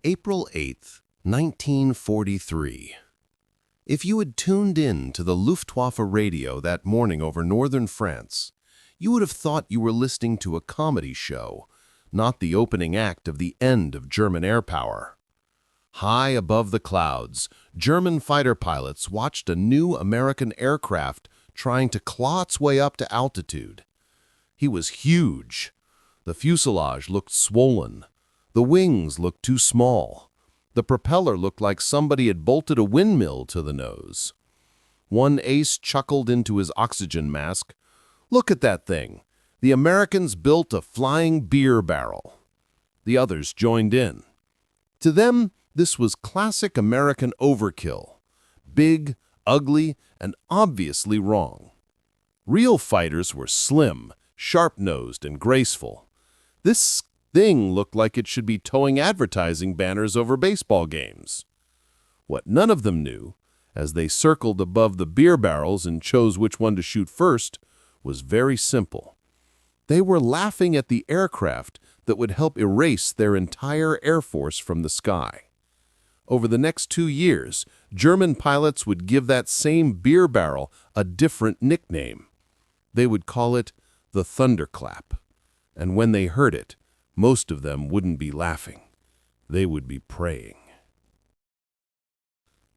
April 8th, 1943. If you had tuned in to the Luftwaffe radio that morning over northern France, you would have thought you were listening to a comedy show, not the opening act of the end of German air power. High above the clouds, German fighter pilots watched a new American aircraft trying to claw its way up to altitude. He was huge. The fuselage looked swollen. The wings looked too small. The propeller looked like somebody had bolted a windmill to the nose. One ace chuckled into his oxygen mask. "Look at that thing. The Americans built a flying beer barrel." The others joined in. To them, this was classic American overkill. Big, ugly, and obviously wrong. Real fighters were slim, sharp-nosed, and graceful. This thing looked like it should be towing advertising banners over baseball games. What none of them knew, as they circled above the beer barrels and chose which one to shoot first, was very simple. They were laughing at the aircraft that would help erase their entire air force from the sky. Over the next 2 years, German pilots would give that same beer barrel a different nickname. They would call it the Thunderclap. And when they heard it, most of them wouldn't be laughing. They would be praying.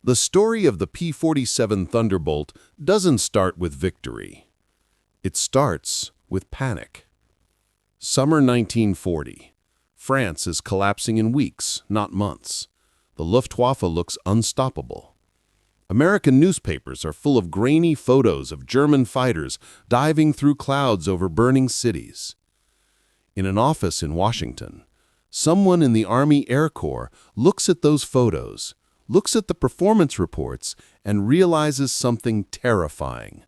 The story of the P-47 Thunderbolt doesn't start with victory. It starts with panic. Summer 1940. France is collapsing in weeks, not months. The Luftwaffe looks unstoppable. American newspapers are full of grainy photos of German fighters diving through clouds over burning cities. In an office in Washington, someone in the Army Air Corps looks at those photos, looks at the performance reports, and realizes something terrifying.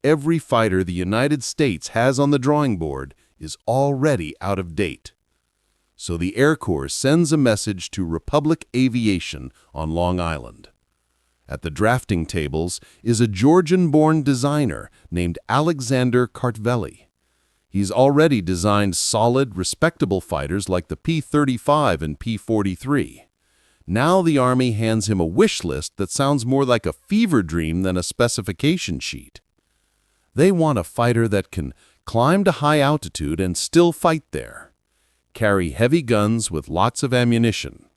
Every fighter the United States has on the drawing board is already out of date. So the Air Corps sends a message to Republic Aviation on Long Island. At the drafting tables is a Georgian-born designer named Alexander Kartveli. He's already designed solid, respectable fighters like the P-35 and P-43. Now the Army hands him a wish list that sounds more like a fever dream than a specification sheet. They want a fighter that can climb to high altitude and still fight there, carry heavy guns with lots of ammunition,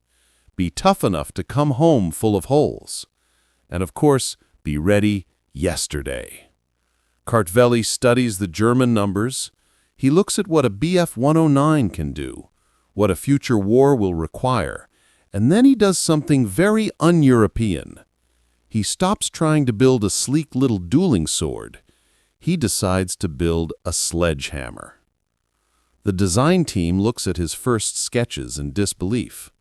be tough enough to come home full of holes, and of course, be ready yesterday. Kartveli studies the German numbers. He looks at what a Bf-109 can do, what a future war will require, and then he does something very un-European. He stops trying to build a sleek little dueling sword. He decides to build a sledgehammer. The design team looks at his first sketches in disbelief.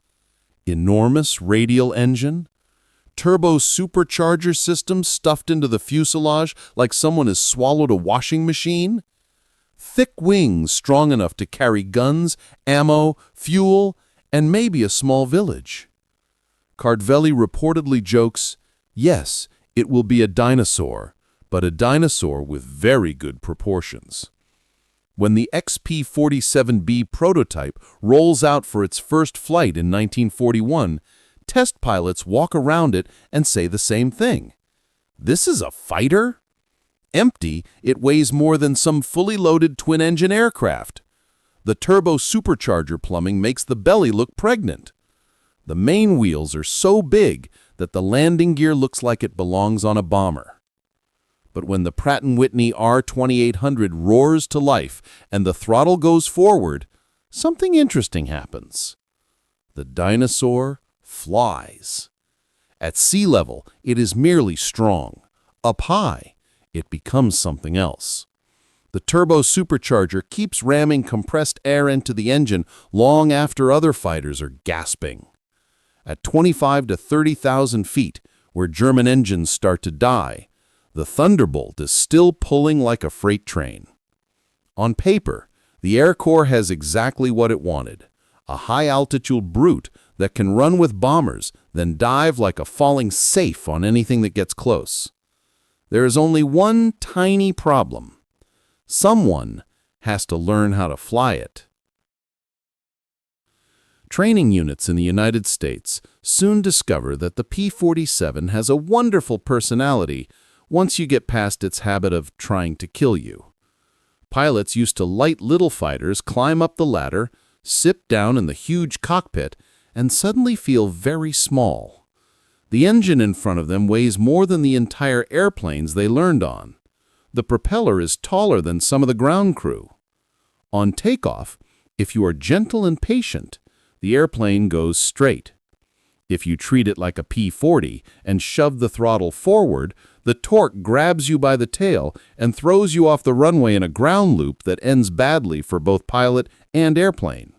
Enormous radial engine? Turbo supercharger system stuffed into the fuselage like someone has swallowed a washing machine? Thick wings strong enough to carry guns, ammo, fuel, and maybe a small village. Kartveli reportedly jokes, "Yes, it will be a dinosaur, but a dinosaur with very good proportions." When the XP-47B prototype rolls out for its first flight in 1941, test pilots walk around it and say the same thing. "This is a fighter?" Empty, it weighs more than some fully loaded twin-engine aircraft. The turbo supercharger plumbing makes the belly look pregnant. The main wheels are so big that the landing gear looks like it belongs on a bomber. But when the Pratt & Whitney R2800 roars to life and the throttle goes forward, something interesting happens. The dinosaur flies. At sea level, it is merely strong. Up high, it becomes something else. The turbo supercharger keeps ramming compressed air into the engine long after other fighters are gasping. At 25 to 30,000 feet, where German engines start to die, the Thunderbolt is still pulling like a freight train. On paper, the Air Corps has exactly what it wanted, a high-altitude brute that can run with bombers, then dive like a falling safe on anything that gets close. There is only one tiny problem. Someone has to learn how to fly it. Training units in the United States soon discover that the P-47 has a wonderful personality once you get past its habit of trying to kill you. Pilots used to light little fighters climb up the ladder, sit down in the huge cockpit, and suddenly feel very small. The engine in front of them weighs more than the entire airplanes they learned on. The propeller is taller than some of the ground crew. On takeoff, if you are gentle and patient, the airplane goes straight. If you treat it like a P-40 and shove the throttle forward, the torque grabs you by the tail and throws you off the runway in a ground loop that ends badly for both pilot and airplane.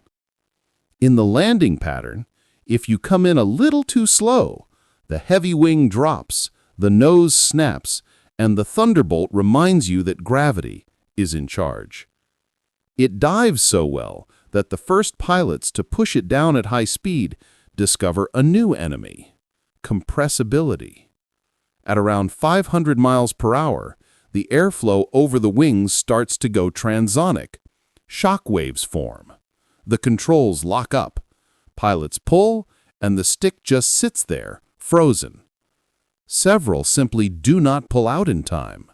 In the landing pattern, if you come in a little too slow, the heavy wing drops, the nose snaps, and the Thunderbolt reminds you that gravity is in charge. It dives so well that the first pilots to push it down at high speed discover a new enemy: compressibility. At around 500 miles per hour, the airflow over the wings starts to go transonic. Shock waves form. The controls lock up. Pilots pull, and the stick just sits there, frozen. Several simply do not pull out in time.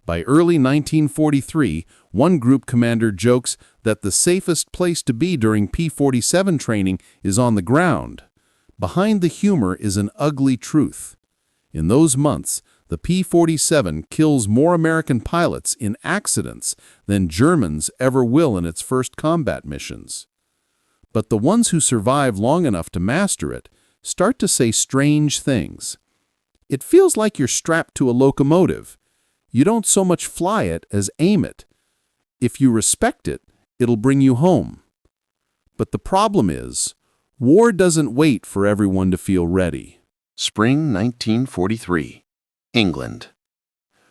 By early 1943, one group commander jokes that the safest place to be during P-47 training is on the ground. Behind the humor is an ugly truth. In those months, the P-47 kills more American pilots in accidents than Germans ever will in its first combat missions. But the ones who survive long enough to master it start to say strange things. It feels like you're strapped to a locomotive. You don't so much fly it as aim it. If you respect it, it'll bring you home. But the problem is, war doesn't wait for everyone to feel ready. Spring 1943, England.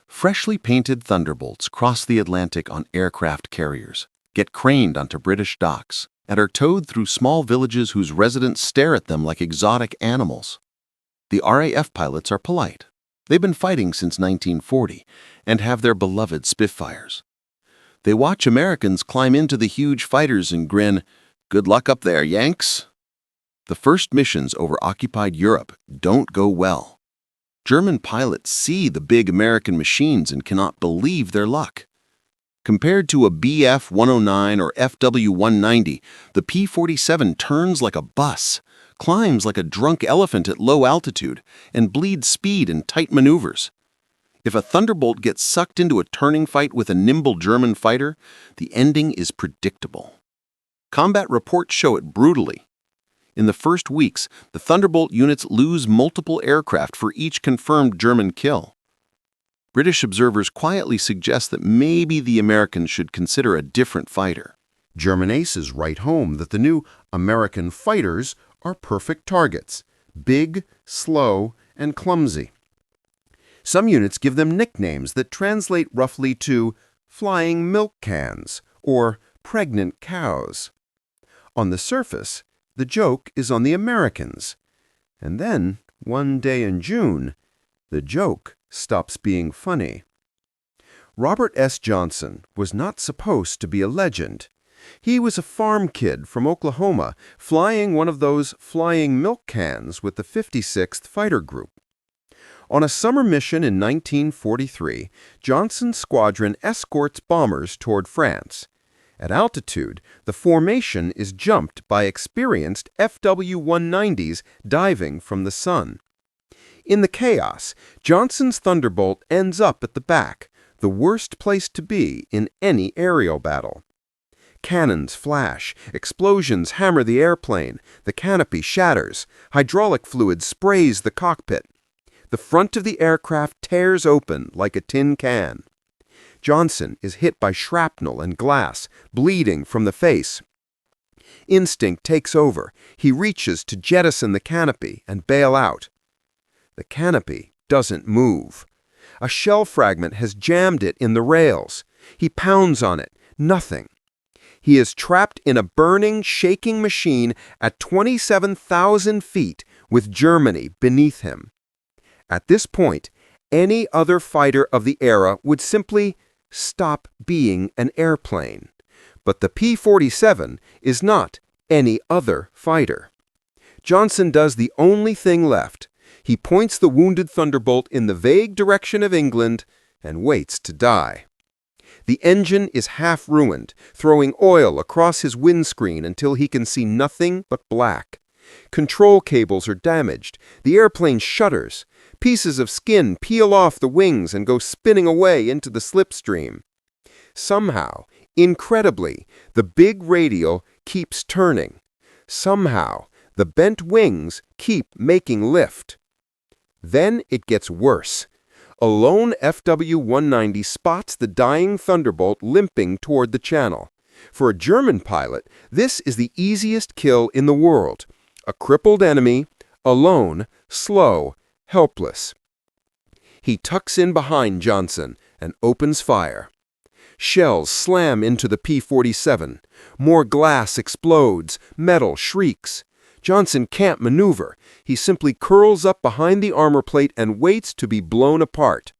Freshly painted Thunderbolts cross the Atlantic on aircraft carriers, get craned onto British docks, and are towed through small villages whose residents stare at them like exotic animals. The RAF pilots are polite. They've been fighting since 1940 and have their beloved Spitfires. They watch Americans climb into the huge fighters and grin, "Good luck up there, Yanks." The first missions over occupied Europe don't go well. German pilots see the big American machines and cannot believe their luck. Compared to a Bf-109 or FW-190, the P-47 turns like a bus, climbs like a drunk elephant at low altitude, and bleeds speed in tight maneuvers. If a Thunderbolt gets sucked into a turning fight with a nimble German fighter, the ending is predictable. Combat reports show it brutally. In the first weeks, the Thunderbolt units lose multiple aircraft for each confirmed German kill. British observers quietly suggest that maybe the Americans should consider a different fighter. German aces write home that the new American fighters are perfect targets: big, slow, and clumsy. Some units give them nicknames that translate roughly to flying milk cans or pregnant cows. On the surface, the joke is on the Americans. And then, one day in June, the joke stops being funny. Robert S. Johnson was not supposed to be a legend. He was a farm kid from Oklahoma flying one of those flying milk cans with the 56th Fighter Group. On a summer mission in 1943, Johnson's squadron escorts bombers toward France. At altitude, the formation is jumped by experienced FW-190s diving from the sun. In the chaos, Johnson's Thunderbolt ends up at the back, the worst place to be in any aerial battle. Cannons flash, explosions hammer the airplane, the canopy shatters, hydraulic fluid sprays the cockpit. The front of the aircraft tears open like a tin can. Johnson is hit by shrapnel and glass, bleeding from the face. Instinct takes over. He reaches to jettison the canopy and bail out. The canopy doesn't move. A shell fragment has jammed it in the rails. He pounds on it. Nothing. He is trapped in a burning, shaking machine at 27,000 feet with Germany beneath him. At this point, any other fighter of the era would simply stop being an airplane. But the P-47 is not any other fighter. Johnson does the only thing left. He points the wounded Thunderbolt in the vague direction of England and waits to die. The engine is half ruined, throwing oil across his windscreen until he can see nothing but black. Control cables are damaged. The airplane shudders. Pieces of skin peel off the wings and go spinning away into the slipstream. Somehow, incredibly, the big radial keeps turning. Somehow, the bent wings keep making lift. Then it gets worse. A lone FW-190 spots the dying Thunderbolt limping toward the channel. For a German pilot, this is the easiest kill in the world. A crippled enemy, alone, slow, helpless. He tucks in behind Johnson and opens fire. Shells slam into the P-47. More glass explodes, metal shrieks. Johnson can't maneuver. He simply curls up behind the armor plate and waits to be blown apart.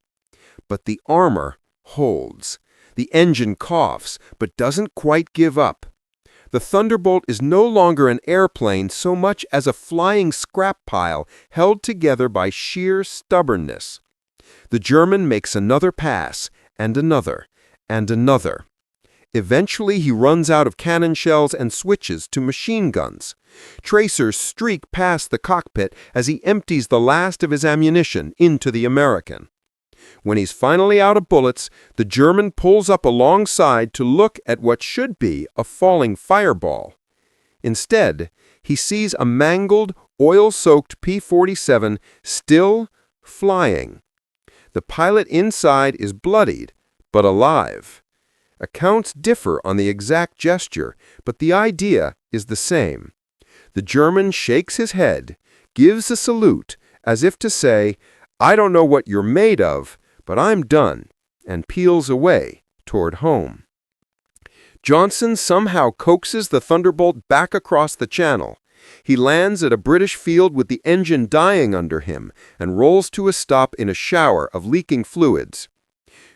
But the armor holds. The engine coughs, but doesn't quite give up. The Thunderbolt is no longer an airplane so much as a flying scrap pile held together by sheer stubbornness. The German makes another pass, and another, and another. Eventually he runs out of cannon shells and switches to machine guns. Tracers streak past the cockpit as he empties the last of his ammunition into the American. When he's finally out of bullets, the German pulls up alongside to look at what should be a falling fireball. Instead, he sees a mangled, oil-soaked P-47 still flying. The pilot inside is bloodied, but alive. Accounts differ on the exact gesture, but the idea is the same. The German shakes his head, gives a salute, as if to say, "I don't know what you're made of, but I'm done," and peels away toward home. Johnson somehow coaxes the Thunderbolt back across the channel. He lands at a British field with the engine dying under him and rolls to a stop in a shower of leaking fluids.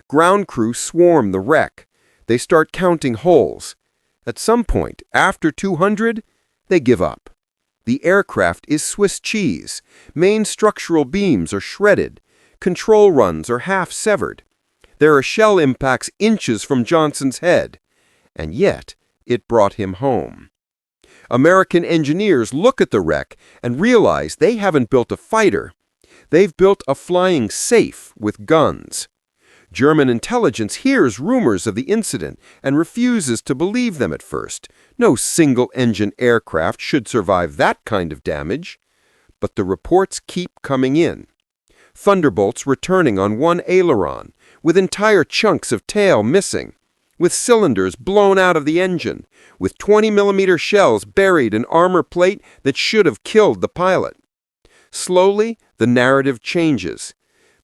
Ground crew swarm the wreck. They start counting holes. At some point, after 200, they give up. The aircraft is Swiss cheese. Main structural beams are shredded. Control runs are half severed. There are shell impacts inches from Johnson's head. And yet, it brought him home. American engineers look at the wreck and realize they haven't built a fighter. They've built a flying safe with guns. German intelligence hears rumors of the incident and refuses to believe them at first. No single-engine aircraft should survive that kind of damage. But the reports keep coming in. Thunderbolts returning on one aileron, with entire chunks of tail missing, with cylinders blown out of the engine, with 20mm shells buried in armor plate that should have killed the pilot. Slowly, the narrative changes.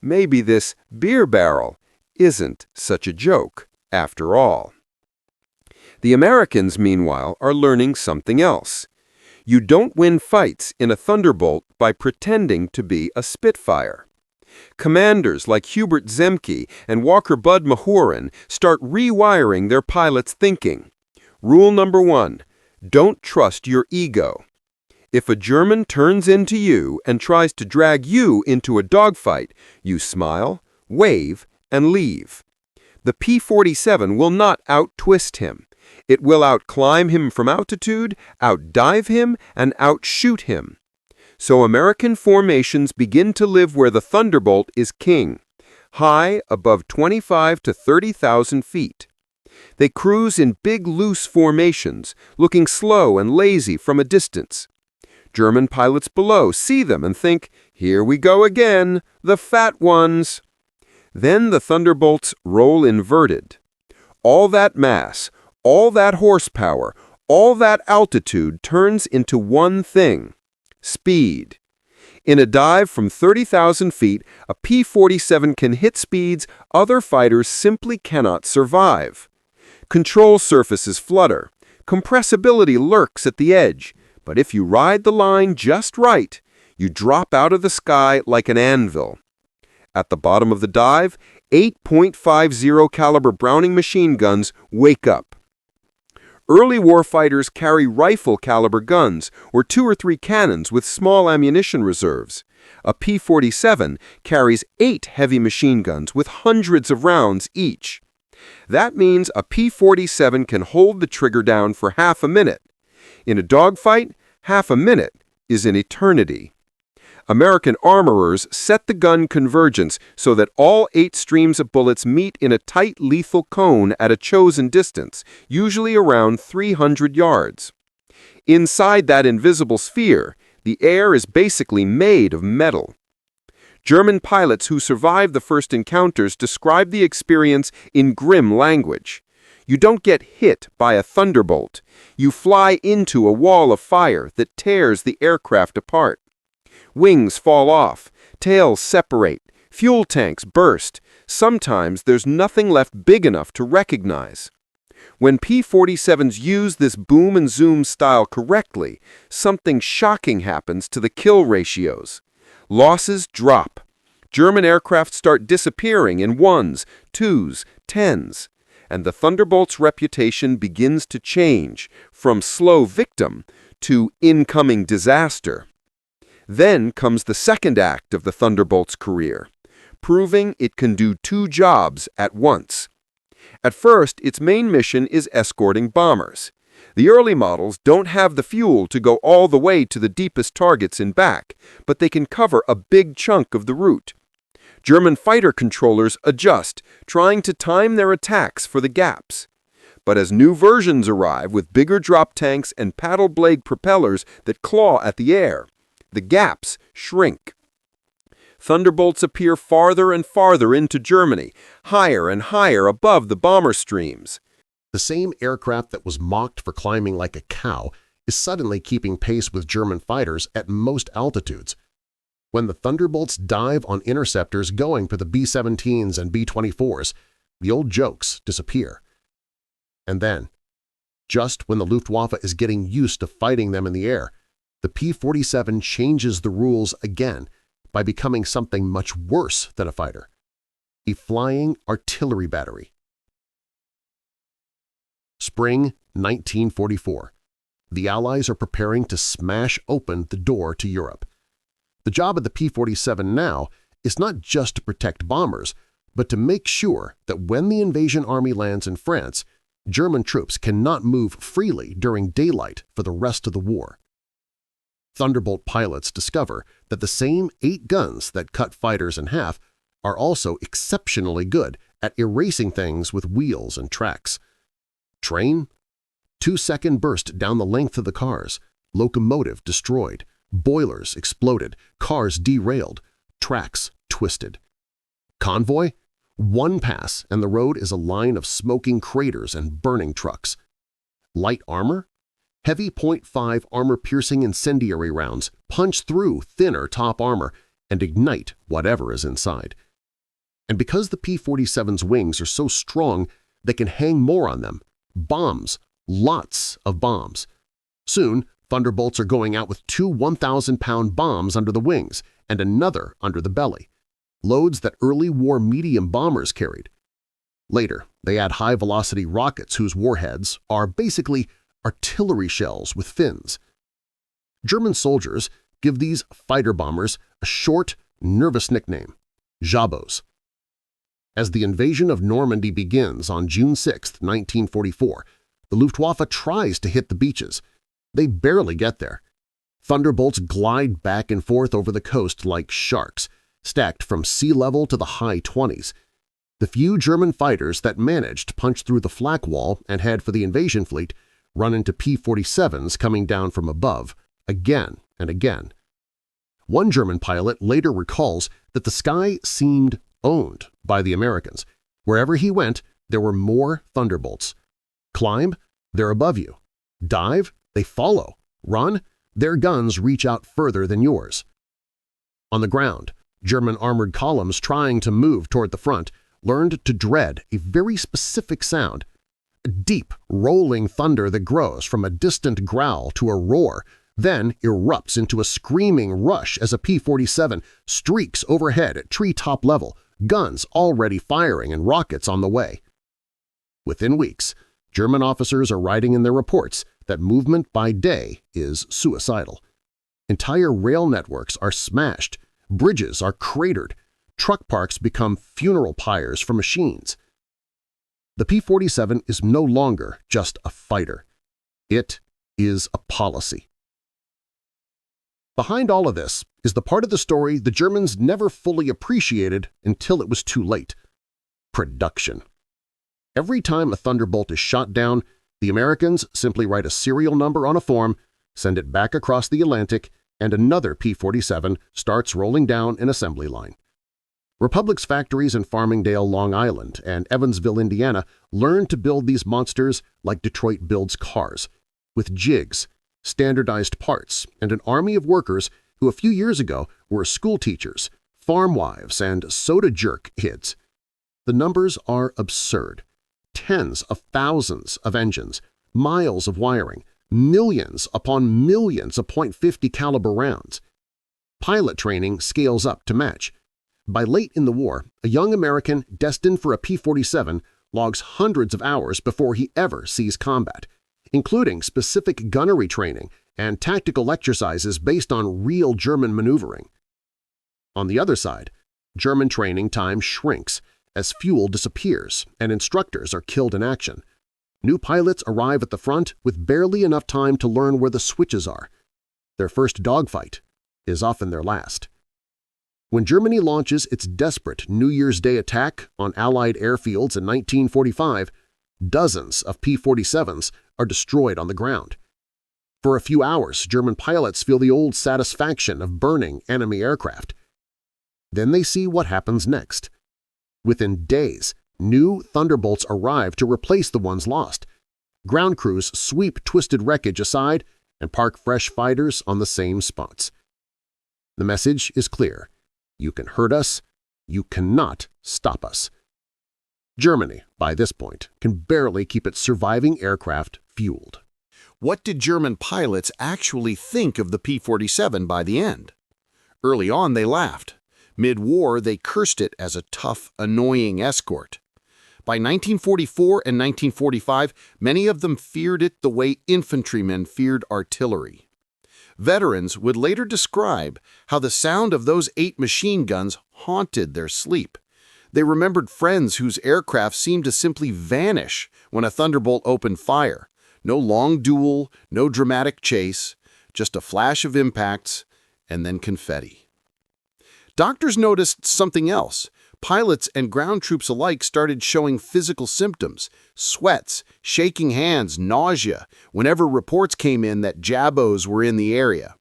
Maybe this beer barrel isn't such a joke, after all. The Americans, meanwhile, are learning something else. You don't win fights in a Thunderbolt by pretending to be a Spitfire. Commanders like Hubert Zemke and Walker Bud Mahurin start rewiring their pilots' thinking. Rule number 1, don't trust your ego. If a German turns into you and tries to drag you into a dogfight, you smile, wave, and leave. The P-47 will not out-twist him. It will out-climb him from altitude, out-dive him, and out-shoot him. So American formations begin to live where the Thunderbolt is king, high above 25 to 30,000 feet. They cruise in big loose formations, looking slow and lazy from a distance. German pilots below see them and think, "Here we go again, the fat ones." Then the Thunderbolts roll inverted. All that mass, all that horsepower, all that altitude turns into one thing: speed. In a dive from 30,000 feet, a P-47 can hit speeds other fighters simply cannot survive. Control surfaces flutter. Compressibility lurks at the edge. But if you ride the line just right, you drop out of the sky like an anvil. At the bottom of the dive, 8.50 caliber Browning machine guns wake up. Early warfighters carry rifle-caliber guns or 2 or 3 cannons with small ammunition reserves. A P-47 carries 8 heavy machine guns with hundreds of rounds each. That means a P-47 can hold the trigger down for half a minute. In a dogfight, half a minute is an eternity. American armorers set the gun convergence so that all 8 streams of bullets meet in a tight lethal cone at a chosen distance, usually around 300 yards. Inside that invisible sphere, the air is basically made of metal. German pilots who survived the first encounters describe the experience in grim language. You don't get hit by a thunderbolt. You fly into a wall of fire that tears the aircraft apart. Wings fall off, tails separate, fuel tanks burst. Sometimes there's nothing left big enough to recognize. When P-47s use this boom and zoom style correctly, something shocking happens to the kill ratios. Losses drop. German aircraft start disappearing in 1s, 2s, 10s. And the Thunderbolt's reputation begins to change from slow victim to incoming disaster. Then comes the second act of the Thunderbolt's career, proving it can do 2 jobs at once. At first, its main mission is escorting bombers. The early models don't have the fuel to go all the way to the deepest targets in back, but they can cover a big chunk of the route. German fighter controllers adjust, trying to time their attacks for the gaps. But as new versions arrive with bigger drop tanks and paddle blade propellers that claw at the air, the gaps shrink. Thunderbolts appear farther and farther into Germany, higher and higher above the bomber streams. The same aircraft that was mocked for climbing like a cow is suddenly keeping pace with German fighters at most altitudes. When the Thunderbolts dive on interceptors going for the B-17s and B-24s, the old jokes disappear. And then, just when the Luftwaffe is getting used to fighting them in the air, the P-47 changes the rules again by becoming something much worse than a fighter – a flying artillery battery. Spring 1944. The Allies are preparing to smash open the door to Europe. The job of the P-47 now is not just to protect bombers, but to make sure that when the invasion army lands in France, German troops cannot move freely during daylight for the rest of the war. Thunderbolt pilots discover that the same 8 guns that cut fighters in half are also exceptionally good at erasing things with wheels and tracks. Train? 2-second burst down the length of the cars, locomotive destroyed, boilers exploded, cars derailed, tracks twisted. Convoy? 1 pass and the road is a line of smoking craters and burning trucks. Light armor? Heavy .5 armor-piercing incendiary rounds punch through thinner top armor and ignite whatever is inside. And because the P-47's wings are so strong, they can hang more on them. Bombs. Lots of bombs. Soon, Thunderbolts are going out with 2 1,000-pound bombs under the wings and another under the belly, loads that early war medium bombers carried. Later, they add high-velocity rockets whose warheads are basically artillery shells with fins. German soldiers give these fighter bombers a short, nervous nickname – Jabots. As the invasion of Normandy begins on June 6, 1944, the Luftwaffe tries to hit the beaches. They barely get there. Thunderbolts glide back and forth over the coast like sharks, stacked from sea level to the high 20s. The few German fighters that manage to punch through the flak wall and head for the invasion fleet run into P-47s coming down from above, again and again. One German pilot later recalls that the sky seemed owned by the Americans. Wherever he went, there were more Thunderbolts. Climb? They're above you. Dive? They follow. Run? Their guns reach out further than yours. On the ground, German armored columns trying to move toward the front learned to dread a very specific sound, a deep, rolling thunder that grows from a distant growl to a roar, then erupts into a screaming rush as a P-47 streaks overhead at treetop level, guns already firing and rockets on the way. Within weeks, German officers are writing in their reports that movement by day is suicidal. Entire rail networks are smashed, bridges are cratered, truck parks become funeral pyres for machines. The P-47 is no longer just a fighter. It is a policy. Behind all of this is the part of the story the Germans never fully appreciated until it was too late: production. Every time a Thunderbolt is shot down, the Americans simply write a serial number on a form, send it back across the Atlantic, and another P-47 starts rolling down an assembly line. Republic's factories in Farmingdale, Long Island, and Evansville, Indiana learned to build these monsters like Detroit builds cars, with jigs, standardized parts, and an army of workers who a few years ago were school teachers, farm wives, and soda jerk kids. The numbers are absurd. Tens of thousands of engines, miles of wiring, millions upon millions of .50 caliber rounds. Pilot training scales up to match. By late in the war, a young American destined for a P-47 logs hundreds of hours before he ever sees combat, including specific gunnery training and tactical exercises based on real German maneuvering. On the other side, German training time shrinks as fuel disappears and instructors are killed in action. New pilots arrive at the front with barely enough time to learn where the switches are. Their first dogfight is often their last. When Germany launches its desperate New Year's Day attack on Allied airfields in 1945, dozens of P-47s are destroyed on the ground. For a few hours, German pilots feel the old satisfaction of burning enemy aircraft. Then they see what happens next. Within days, new Thunderbolts arrive to replace the ones lost. Ground crews sweep twisted wreckage aside and park fresh fighters on the same spots. The message is clear. You can hurt us, you cannot stop us. Germany, by this point, can barely keep its surviving aircraft fueled. What did German pilots actually think of the P-47 by the end? Early on, they laughed. Mid-war, they cursed it as a tough, annoying escort. By 1944 and 1945, many of them feared it the way infantrymen feared artillery. Veterans would later describe how the sound of those 8 machine guns haunted their sleep. They remembered friends whose aircraft seemed to simply vanish when a Thunderbolt opened fire. No long duel, no dramatic chase, just a flash of impacts and then confetti. Doctors noticed something else. Pilots and ground troops alike started showing physical symptoms: sweats, shaking hands, nausea, whenever reports came in that Jabos were in the area.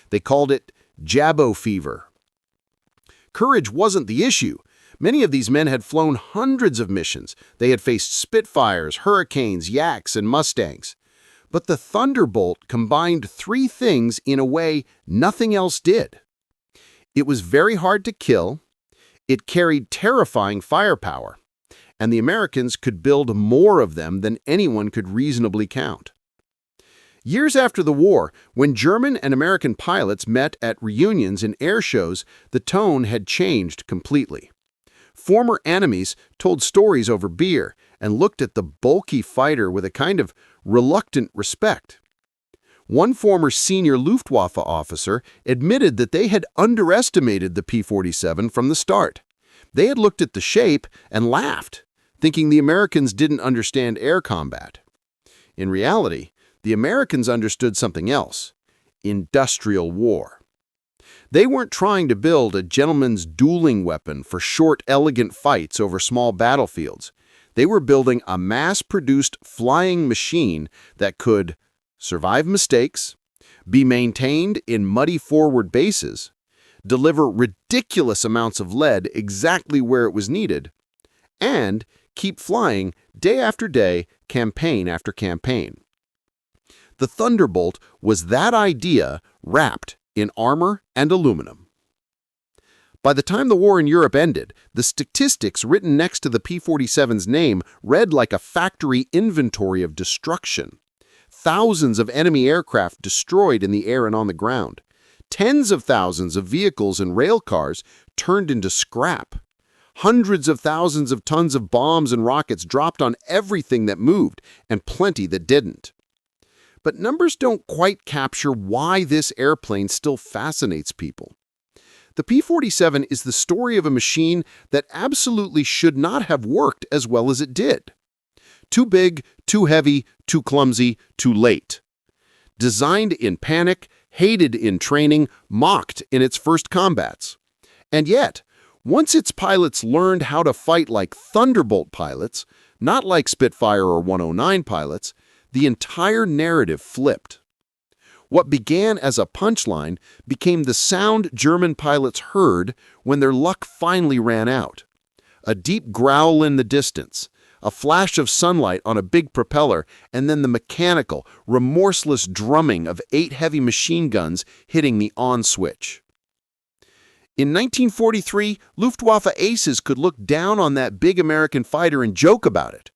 They called it Jabo fever. Courage wasn't the issue. Many of these men had flown hundreds of missions. They had faced Spitfires, Hurricanes, Yaks, and Mustangs. But the Thunderbolt combined 3 things in a way nothing else did. It was very hard to kill, it carried terrifying firepower, and the Americans could build more of them than anyone could reasonably count. Years after the war, when German and American pilots met at reunions and air shows, the tone had changed completely. Former enemies told stories over beer and looked at the bulky fighter with a kind of reluctant respect. One former senior Luftwaffe officer admitted that they had underestimated the P-47 from the start. They had looked at the shape and laughed, thinking the Americans didn't understand air combat. In reality, the Americans understood something else: industrial war. They weren't trying to build a gentleman's dueling weapon for short, elegant fights over small battlefields. They were building a mass-produced flying machine that could survive mistakes, be maintained in muddy forward bases, deliver ridiculous amounts of lead exactly where it was needed, and keep flying day after day, campaign after campaign. The Thunderbolt was that idea wrapped in armor and aluminum. By the time the war in Europe ended, the statistics written next to the P-47's name read like a factory inventory of destruction. Thousands of enemy aircraft destroyed in the air and on the ground. Tens of thousands of vehicles and rail cars turned into scrap. Hundreds of thousands of tons of bombs and rockets dropped on everything that moved, and plenty that didn't. But numbers don't quite capture why this airplane still fascinates people. The P-47 is the story of a machine that absolutely should not have worked as well as it did. Too big, too heavy, too clumsy, too late. Designed in panic, hated in training, mocked in its first combats. And yet, once its pilots learned how to fight like Thunderbolt pilots, not like Spitfire or 109 pilots, the entire narrative flipped. What began as a punchline became the sound German pilots heard when their luck finally ran out. A deep growl in the distance, a flash of sunlight on a big propeller, and then the mechanical, remorseless drumming of 8 heavy machine guns hitting the on switch. In 1943, Luftwaffe aces could look down on that big American fighter and joke about it.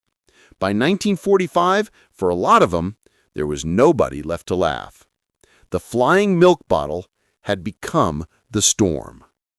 By 1945, for a lot of them, there was nobody left to laugh. The flying milk bottle had become the storm.